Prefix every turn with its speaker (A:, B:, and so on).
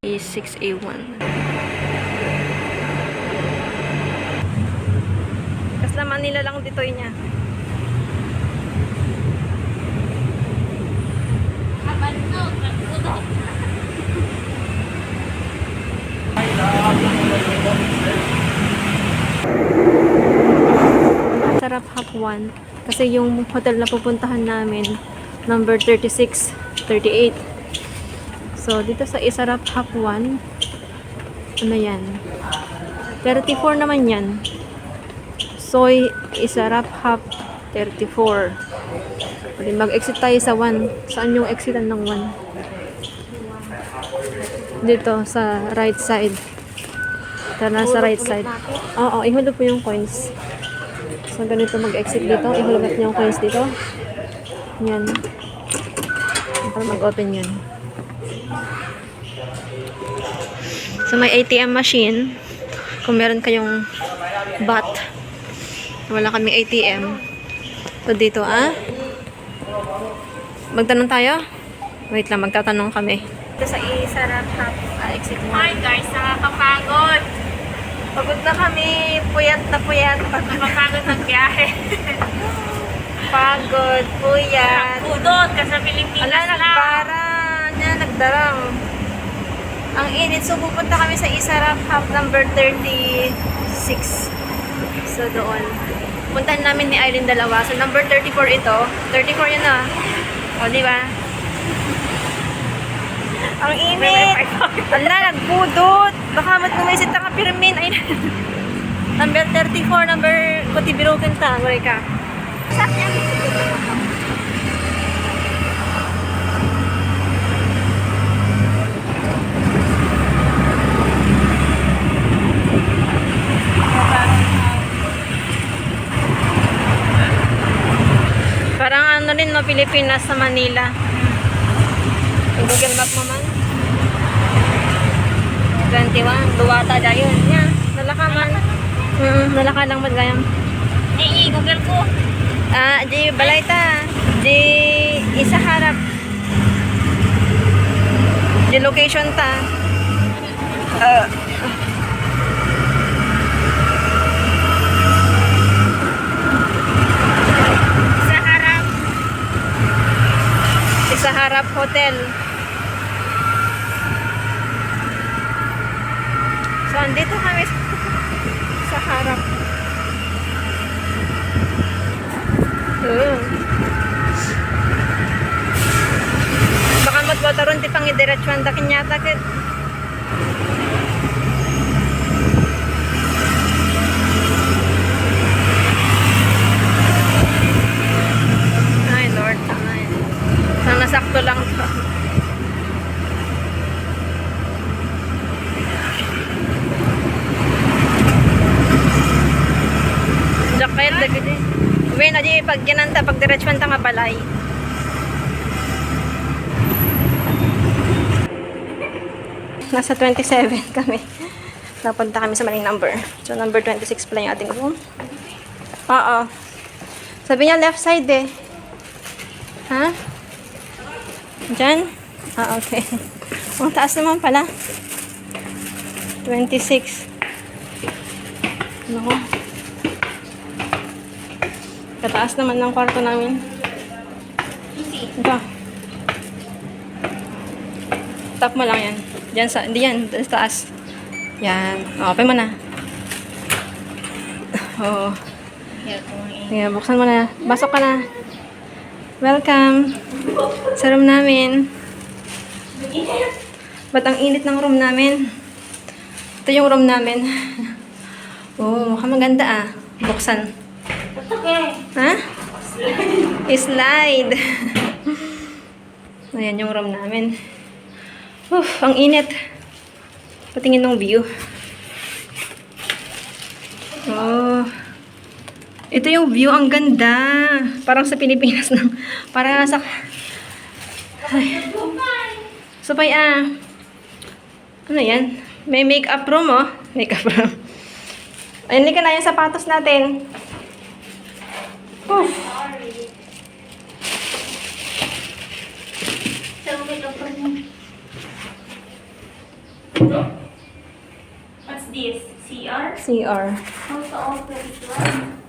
A: is 6A1. Kasla Manila lang dito niya. Sarap Hop 1 kasi yung hotel na pupuntahan namin number 36, 38. So dito sa Isarap Hop 1 ano yan, 34 naman yan. Soy Isarap Hop 34. Pwede mag-exit tayo sa 1. Saan yung exitan ng 1? Dito sa right side. Tara sa right side. Oo, ihulog po yung coins. So, ganito mag-exit dito. Ihulog natin yung coins dito. Yan. Para mag-open yan. So, may ATM machine. Kung meron kayong bot. Wala kaming ATM. So, dito, magtanong tayo? Wait lang, magtatanong kami. Ito sa Isarap Hop exit 1.
B: Hi guys, nakakapagod.
A: Pagod na kami, puyat na puyat.
B: Nakakapagod ng biyahe.
A: Pagod, puyat.
B: Udot ka sa Pilipinas
A: Wala,
B: lang.
A: nagpara. Yan, nagdarang. Ang init. So, pupunta kami sa Isarap Hop number 36. So, doon. Puntahan namin ni Eileen dalawa. So, number 34 ito. 34 yun na. O, di ba? Ang init. Ala, nagpudot. Baka mat-numisit na ka pirmin. Ay, number 34, number Kutibirukin ta. Nguray ka. Parang ano rin, no, Pilipinas sa Manila. Yung Google Map mo man. 21. Duwata da yun. Yan. Nalaka man. Nalaka lang magayam.
B: Google ko.
A: Di balay ta. Di isa harap. Di location ta.
B: Sa harap.
A: Isa harap hotel. So, andito kami sa harap. Baka matwataron ti pang idiretsuan da kinyata kit. Ay, Lord. Ay. Sana sakto lang to. Jacket, dagiti. Uwi na di pag ginanta, pag diretsman ta nga balay. Nasa 27 kami. Napunta kami sa maling number. So, number 26 pala yung ating room. Oo. Sabi niya left side eh. Ha? Diyan? Okay. Ang taas naman pala. 26. Ano? Kataas naman ng kwarto namin. Ito. Tap mo lang yan. Diyan sa, hindi yan. Sa taas. Yan. Open mo na. Oo. Yeah, buksan mo na. Basok ka na. Welcome. Sa room namin. Ba't ang init ng room namin? Ito yung room namin. Oh, mukhang maganda Buksan. Ha? Slide. Ayan yung room namin. Ang init. Patingin ng view. Oh. Ito yung view. Ang ganda. Parang sa Pilipinas ng... Parang sa... Ay. Supay Ano yan? May makeup room Makeup room. Ayun, ka na yung sapatos natin.
B: What's this? CR?
A: CR.
B: How to open this one?